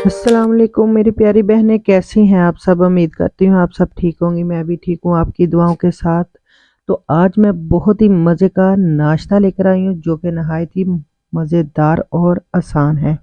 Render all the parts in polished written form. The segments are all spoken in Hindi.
अस्सलाम वालेकुम मेरी प्यारी बहनें, कैसी हैं आप सब। उम्मीद करती हूँ आप सब ठीक होंगी। मैं भी ठीक हूँ आपकी दुआओं के साथ। तो आज मैं बहुत ही मज़े का नाश्ता लेकर आई हूँ जो कि नहायत ही मज़ेदार और आसान है।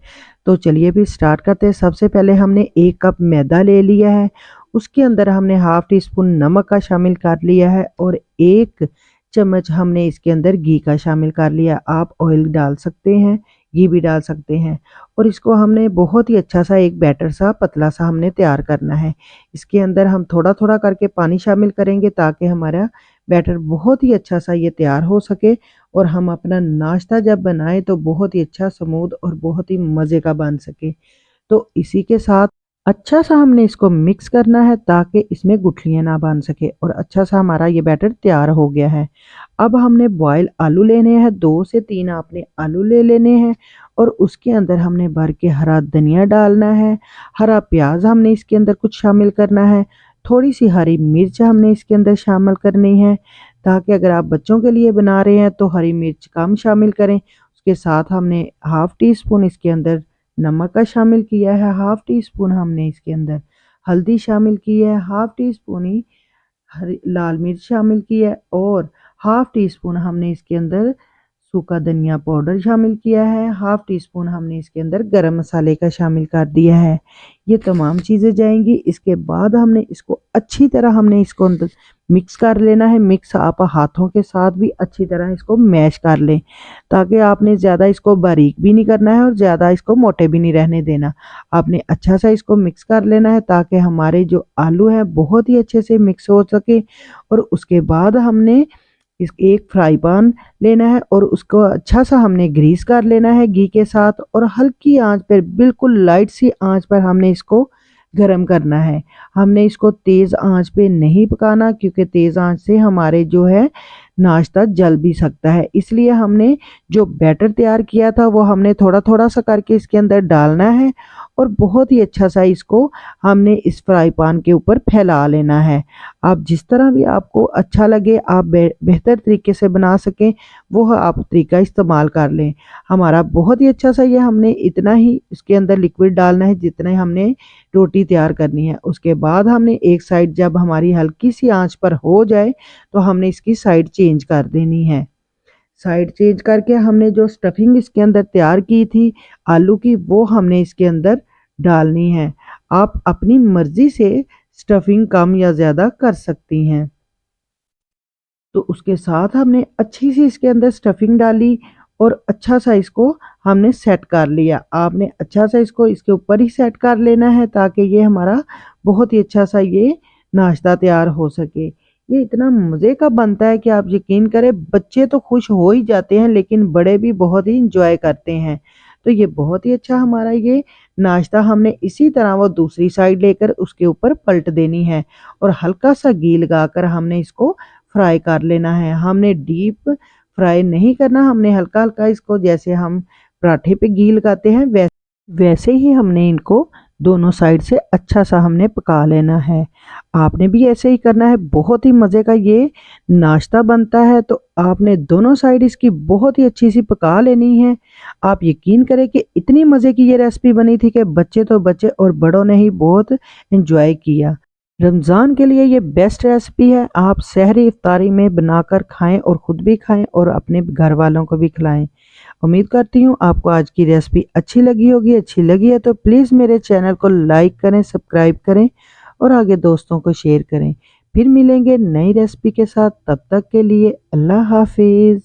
तो चलिए भी स्टार्ट करते हैं। सबसे पहले हमने 1 कप मैदा ले लिया है। उसके अंदर हमने हाफ़ टी स्पून नमक का शामिल कर लिया है और 1 चम्मच हमने इसके अंदर घी का शामिल कर लिया। आप ऑयल डाल सकते हैं, घी भी डाल सकते हैं। और इसको हमने बहुत ही अच्छा सा एक बैटर सा पतला सा हमने तैयार करना है। इसके अंदर हम थोड़ा-थोड़ा करके पानी शामिल करेंगे ताकि हमारा बैटर बहुत ही अच्छा सा ये तैयार हो सके और हम अपना नाश्ता जब बनाएँ तो बहुत ही अच्छा स्मूथ और बहुत ही मज़े का बन सके। तो इसी के साथ अच्छा सा हमने इसको मिक्स करना है ताकि इसमें गुठलियाँ ना बन सके और अच्छा सा हमारा ये बैटर तैयार हो गया है। अब हमने बॉयल आलू लेने हैं, 2 से 3 आपने आलू ले लेने हैं और उसके अंदर हमने भर के हरा धनिया डालना है, हरा प्याज हमने इसके अंदर कुछ शामिल करना है, थोड़ी-सी हरी मिर्च हमने इसके अंदर शामिल करनी है ताकि अगर आप बच्चों के लिए बना रहे हैं तो हरी मिर्च कम शामिल करें। उसके साथ हमने हाफ़ टी स्पून इसके अंदर नमक का शामिल किया है, हाफ़ टी स्पून हमने इसके अंदर हल्दी शामिल की है, हाफ़ टी स्पून ही हरी लाल मिर्च शामिल की है और हाफ़ टी स्पून हमने इसके अंदर सूखा धनिया पाउडर शामिल किया है, हाफ़ टी स्पून हमने इसके अंदर गरम मसाले का शामिल कर दिया है। ये तमाम चीज़ें जाएँगी। इसके बाद हमने इसको अच्छी तरह हमने इसको अंदर मिक्स कर लेना है। मिक्स आप हाथों के साथ भी अच्छी तरह इसको मैश कर लें ताकि आपने ज़्यादा इसको बारीक भी नहीं करना है और ज़्यादा इसको मोटे भी नहीं रहने देना। आपने अच्छा सा इसको मिक्स कर लेना है ताकि हमारे जो आलू हैं बहुत ही अच्छे से मिक्स हो सके और उसके बाद हमने इस एक फ्राई पैन लेना है और उसको अच्छा सा हमने ग्रीस कर लेना है घी के साथ और हल्की आंच पर बिल्कुल लाइट सी आंच पर हमने इसको गरम करना है। हमने इसको तेज़ आंच पे नहीं पकाना क्योंकि तेज़ आंच से हमारे जो है नाश्ता जल भी सकता है। इसलिए हमने जो बैटर तैयार किया था वो हमने थोड़ा-थोड़ा सा करके इसके अंदर डालना है और बहुत ही अच्छा सा इसको हमने इस फ्राई पैन के ऊपर फैला लेना है। आप जिस तरह भी आपको अच्छा लगे आप बेहतर तरीके से बना सकें वो आप तरीका इस्तेमाल कर लें। हमारा बहुत ही अच्छा सा ये हमने इतना ही इसके अंदर लिक्विड डालना है जितना ही हमने रोटी तैयार करनी है। उसके बाद हमने एक साइड जब हमारी हल्की सी आंच पर हो जाए तो हमने इसकी साइड चेंज कर देनी है। साइड चेंज करके हमने जो स्टफिंग इसके अंदर तैयार की थी आलू की वो हमने इसके अंदर डालनी है। आप अपनी मर्ज़ी से स्टफिंग कम या ज़्यादा कर सकती हैं। तो उसके साथ हमने अच्छी सी इसके अंदर स्टफिंग डाली और अच्छा सा इसको हमने सेट कर लिया। आपने अच्छा सा इसको इसके ऊपर ही सेट कर लेना है ताकि ये हमारा बहुत ही अच्छा सा ये नाश्ता तैयार हो सके। ये इतना मज़े का बनता है कि आप यकीन करें बच्चे तो खुश हो ही जाते हैं लेकिन बड़े भी बहुत ही एंजॉय करते हैं। तो ये बहुत ही अच्छा हमारा ये नाश्ता हमने इसी तरह वो दूसरी साइड लेकर उसके ऊपर पलट देनी है और हल्का सा घी लगाकर हमने इसको फ्राई कर लेना है। हमने डीप फ्राई नहीं करना, हमने हल्का-हल्का इसको जैसे हम पराठे पे घी लगाते हैं वैसे ही हमने इनको दोनों साइड से अच्छा सा हमने पका लेना है। आपने भी ऐसे ही करना है। बहुत ही मज़े का ये नाश्ता बनता है तो आपने दोनों साइड इसकी बहुत ही अच्छी सी पका लेनी है। आप यकीन करें कि इतनी मज़े की ये रेसिपी बनी थी कि बच्चे तो बच्चे और बड़ों ने ही बहुत एंजॉय किया। रमज़ान के लिए ये बेस्ट रेसिपी है। आप सहरी इफ्तारी में बनाकर खाएँ और ख़ुद भी खाएँ और अपने घर वालों को भी खिलाएँ। उम्मीद करती हूँ आपको आज की रेसिपी अच्छी लगी होगी। अच्छी लगी है तो प्लीज़ मेरे चैनल को लाइक करें, सब्सक्राइब करें और आगे दोस्तों को शेयर करें। फिर मिलेंगे नई रेसिपी के साथ, तब तक के लिए अल्लाह हाफ़िज़।